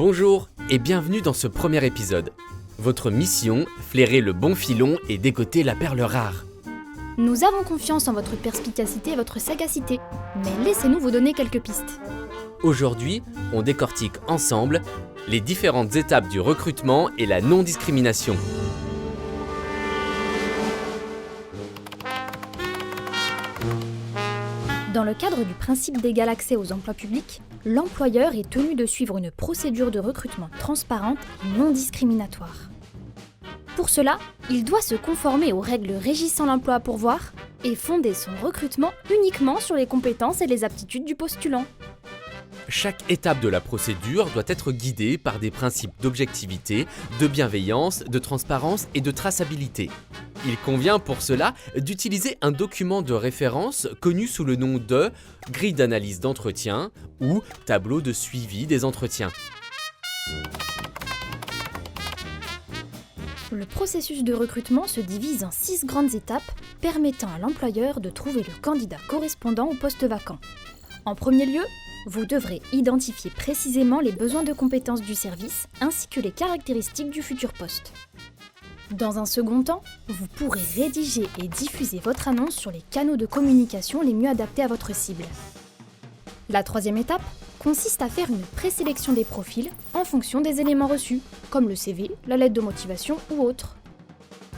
Bonjour et bienvenue dans ce premier épisode. Votre mission, flairer le bon filon et décoter la perle rare. Nous avons confiance en votre perspicacité et votre sagacité, mais laissez-nous vous donner quelques pistes. Aujourd'hui, on décortique ensemble les différentes étapes du recrutement et la non-discrimination. Dans le cadre du principe d'égal accès aux emplois publics, l'employeur est tenu de suivre une procédure de recrutement transparente et non discriminatoire. Pour cela, il doit se conformer aux règles régissant l'emploi à pourvoir et fonder son recrutement uniquement sur les compétences et les aptitudes du postulant. Chaque étape de la procédure doit être guidée par des principes d'objectivité, de bienveillance, de transparence et de traçabilité. Il convient pour cela d'utiliser un document de référence connu sous le nom de grille d'analyse d'entretien ou tableau de suivi des entretiens. Le processus de recrutement se divise en 6 grandes étapes permettant à l'employeur de trouver le candidat correspondant au poste vacant. En premier lieu, vous devrez identifier précisément les besoins de compétences du service ainsi que les caractéristiques du futur poste. Dans un second temps, vous pourrez rédiger et diffuser votre annonce sur les canaux de communication les mieux adaptés à votre cible. La troisième étape consiste à faire une présélection des profils en fonction des éléments reçus, comme le CV, la lettre de motivation ou autre.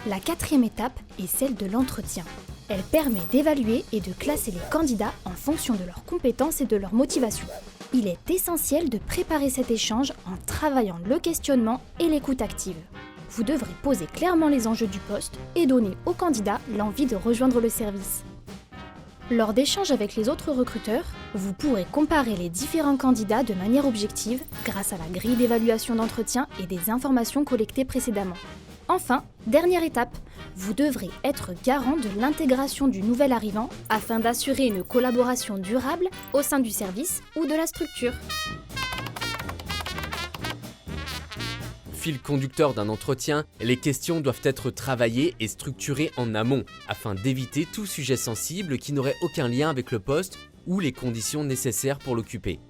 La quatrième étape est celle de l'entretien. Elle permet d'évaluer et de classer les candidats en fonction de leurs compétences et de leur motivation. Il est essentiel de préparer cet échange en travaillant le questionnement et l'écoute active. Vous devrez poser clairement les enjeux du poste et donner aux candidats l'envie de rejoindre le service. Lors d'échanges avec les autres recruteurs, vous pourrez comparer les différents candidats de manière objective grâce à la grille d'évaluation d'entretien et des informations collectées précédemment. Enfin, dernière étape, vous devrez être garant de l'intégration du nouvel arrivant afin d'assurer une collaboration durable au sein du service ou de la structure. Fil conducteur d'un entretien, les questions doivent être travaillées et structurées en amont afin d'éviter tout sujet sensible qui n'aurait aucun lien avec le poste ou les conditions nécessaires pour l'occuper.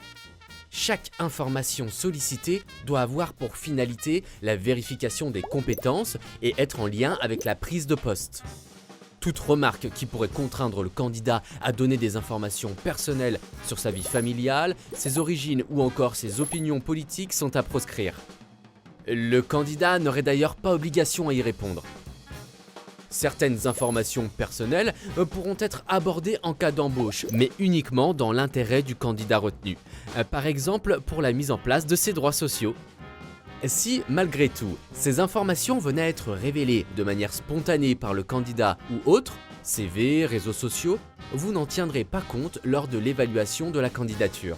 Chaque information sollicitée doit avoir pour finalité la vérification des compétences et être en lien avec la prise de poste. Toute remarque qui pourrait contraindre le candidat à donner des informations personnelles sur sa vie familiale, ses origines ou encore ses opinions politiques sont à proscrire. Le candidat n'aurait d'ailleurs pas obligation à y répondre. Certaines informations personnelles pourront être abordées en cas d'embauche, mais uniquement dans l'intérêt du candidat retenu. Par exemple, pour la mise en place de ses droits sociaux. Si, malgré tout, ces informations venaient à être révélées de manière spontanée par le candidat ou autre, CV, réseaux sociaux, vous n'en tiendrez pas compte lors de l'évaluation de la candidature.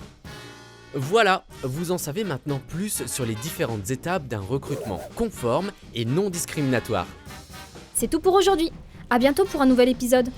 Voilà, vous en savez maintenant plus sur les différentes étapes d'un recrutement conforme et non discriminatoire. C'est tout pour aujourd'hui. À bientôt pour un nouvel épisode.